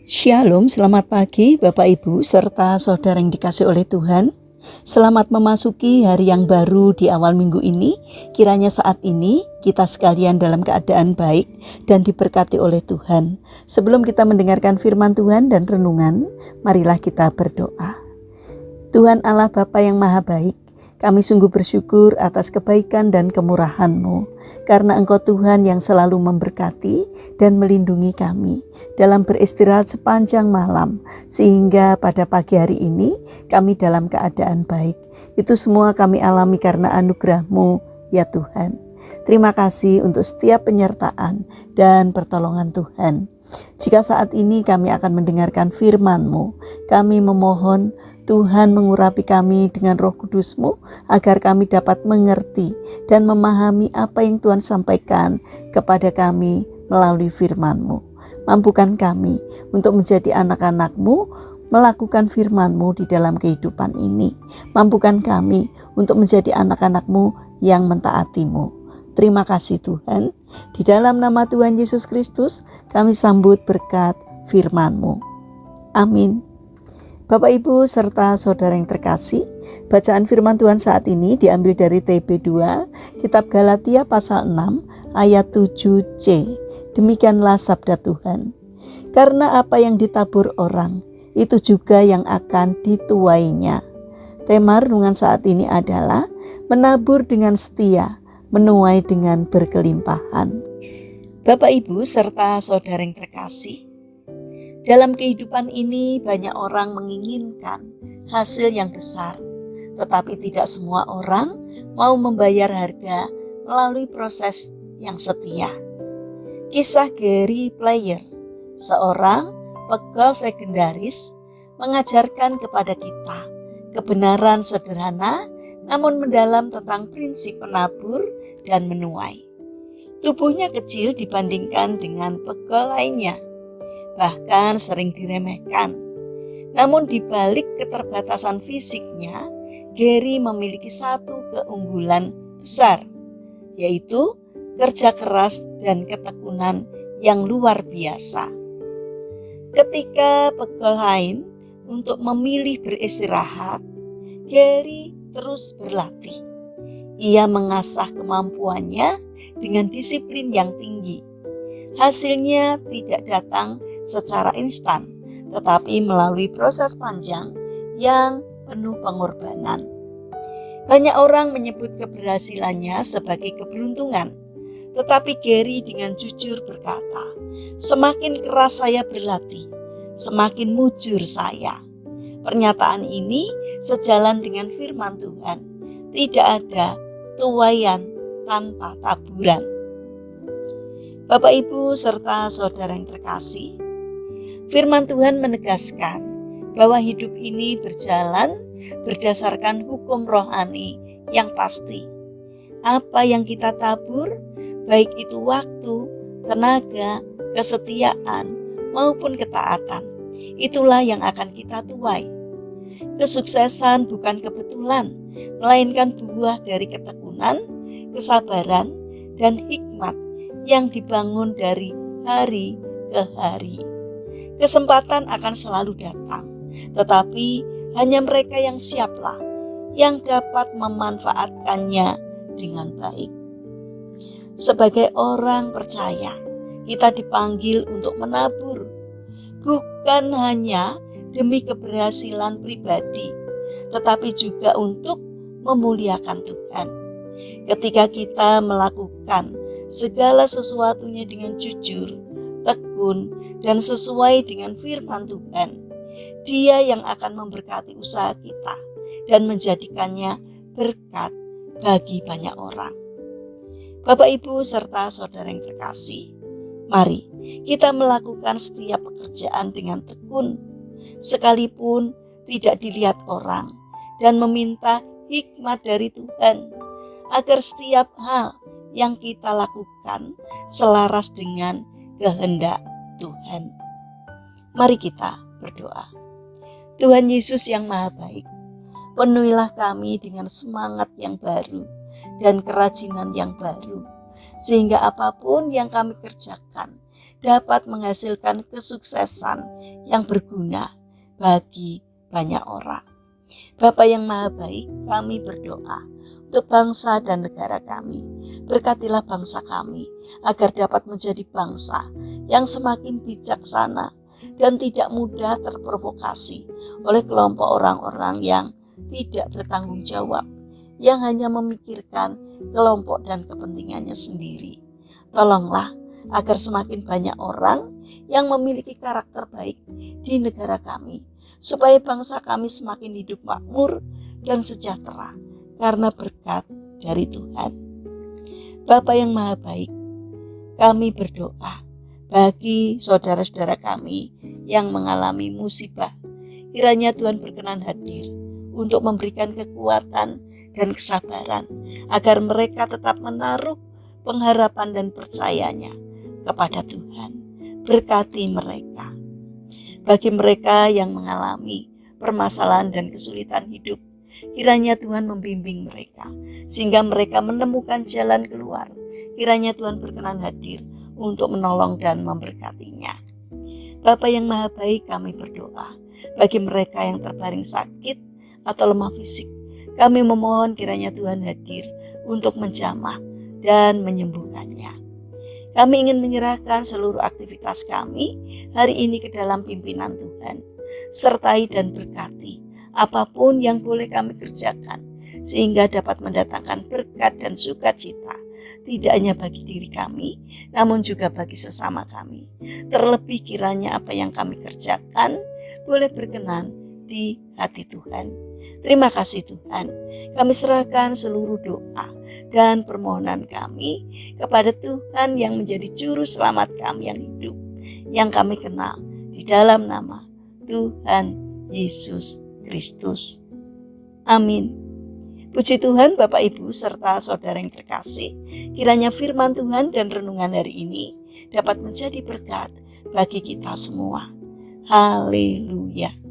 Shalom, selamat pagi Bapak Ibu serta saudara yang dikasihi oleh Tuhan. Selamat memasuki hari yang baru di awal minggu ini. Kiranya saat ini kita sekalian dalam keadaan baik dan diberkati oleh Tuhan. Sebelum kita mendengarkan firman Tuhan dan renungan, marilah kita berdoa. Tuhan Allah Bapa yang Maha Baik, kami sungguh bersyukur atas kebaikan dan kemurahan-Mu, karena Engkau Tuhan yang selalu memberkati dan melindungi kami dalam beristirahat sepanjang malam, sehingga pada pagi hari ini kami dalam keadaan baik. Itu semua kami alami karena anugerah-Mu, ya Tuhan. Terima kasih untuk setiap penyertaan dan pertolongan Tuhan. Jika saat ini kami akan mendengarkan firman-Mu, kami memohon Tuhan mengurapi kami dengan Roh Kudus-Mu agar kami dapat mengerti dan memahami apa yang Tuhan sampaikan kepada kami melalui firman-Mu. Mampukan kami untuk menjadi anak-anak-Mu, melakukan firman-Mu di dalam kehidupan ini. Mampukan kami untuk menjadi anak-anak-Mu yang mentaati-Mu. Terima kasih Tuhan. Di dalam nama Tuhan Yesus Kristus kami sambut berkat firman-Mu. Amin. Bapak Ibu serta saudara yang terkasih, bacaan firman Tuhan saat ini diambil dari TB2, Kitab Galatia pasal 6 ayat 7c. Demikianlah sabda Tuhan. Karena apa yang ditabur orang, itu juga yang akan dituainya. Tema renungan saat ini adalah menabur dengan setia, menuai dengan berkelimpahan. Bapak Ibu serta saudara yang terkasih, dalam kehidupan ini banyak orang menginginkan hasil yang besar, tetapi tidak semua orang mau membayar harga melalui proses yang setia. Kisah Gary Player, seorang pegolf legendaris, mengajarkan kepada kita kebenaran sederhana namun mendalam tentang prinsip menabur dan menuai. Tubuhnya kecil dibandingkan dengan pegolf lainnya, bahkan sering diremehkan. Namun di balik keterbatasan fisiknya, Gary memiliki satu keunggulan besar, yaitu kerja keras dan ketekunan yang luar biasa. Ketika pegolf lain untuk memilih beristirahat, Gary terus berlatih. Ia mengasah kemampuannya dengan disiplin yang tinggi. Hasilnya tidak datang secara instan, tetapi melalui proses panjang yang penuh pengorbanan. Banyak orang menyebut keberhasilannya sebagai keberuntungan, tetapi Gary dengan jujur berkata, "Semakin keras saya berlatih, semakin mujur saya." Pernyataan ini sejalan dengan firman Tuhan. Tidak ada tuaian tanpa taburan. Bapak Ibu serta saudara yang terkasih, firman Tuhan menegaskan bahwa hidup ini berjalan berdasarkan hukum rohani yang pasti. Apa yang kita tabur, baik itu waktu, tenaga, kesetiaan, maupun ketaatan, itulah yang akan kita tuai. Kesuksesan bukan kebetulan, melainkan buah dari ketekunan, kesabaran, dan hikmat yang dibangun dari hari ke hari. Kesempatan akan selalu datang, tetapi hanya mereka yang siaplah yang dapat memanfaatkannya dengan baik. Sebagai orang percaya, kita dipanggil untuk menabur, bukan hanya demi keberhasilan pribadi, tetapi juga untuk memuliakan Tuhan. Ketika kita melakukan segala sesuatunya dengan jujur, tekun, dan sesuai dengan firman Tuhan, Dia yang akan memberkati usaha kita dan menjadikannya berkat bagi banyak orang. Bapak Ibu serta saudara yang terkasih, mari kita melakukan setiap pekerjaan dengan tekun, sekalipun tidak dilihat orang, dan meminta hikmat dari Tuhan, agar setiap hal yang kita lakukan selaras dengan kehendak Tuhan. Mari kita berdoa. Tuhan Yesus yang Maha Baik, penuhilah kami dengan semangat yang baru dan kerajinan yang baru, sehingga apapun yang kami kerjakan dapat menghasilkan kesuksesan yang berguna bagi banyak orang. Bapa yang Maha Baik, kami berdoa untuk bangsa dan negara kami. Berkatilah bangsa kami agar dapat menjadi bangsa yang semakin bijaksana dan tidak mudah terprovokasi oleh kelompok orang-orang yang tidak bertanggung jawab, yang hanya memikirkan kelompok dan kepentingannya sendiri. Tolonglah agar semakin banyak orang yang memiliki karakter baik di negara kami, supaya bangsa kami semakin hidup makmur dan sejahtera karena berkat dari Tuhan. Bapa yang Maha Baik, kami berdoa bagi saudara-saudara kami yang mengalami musibah. Kiranya Tuhan berkenan hadir untuk memberikan kekuatan dan kesabaran agar mereka tetap menaruh pengharapan dan percayanya kepada Tuhan. Berkati mereka. Bagi mereka yang mengalami permasalahan dan kesulitan hidup, kiranya Tuhan membimbing mereka sehingga mereka menemukan jalan keluar. Kiranya Tuhan berkenan hadir untuk menolong dan memberkatinya. Bapa yang Maha Baik, kami berdoa bagi mereka yang terbaring sakit atau lemah fisik. Kami memohon kiranya Tuhan hadir untuk menjamah dan menyembuhkannya. Kami ingin menyerahkan seluruh aktivitas kami hari ini ke dalam pimpinan Tuhan. Sertai dan berkati apapun yang boleh kami kerjakan, sehingga dapat mendatangkan berkat dan sukacita, tidak hanya bagi diri kami, namun juga bagi sesama kami. Terlebih kiranya apa yang kami kerjakan boleh berkenan di hati Tuhan. Terima kasih Tuhan. Kami serahkan seluruh doa dan permohonan kami kepada Tuhan yang menjadi juru selamat kami yang hidup, yang kami kenal di dalam nama Tuhan Yesus Kristus. Amin. Puji Tuhan Bapak Ibu serta saudara yang terkasih, kiranya firman Tuhan dan renungan hari ini dapat menjadi berkat bagi kita semua. Haleluya.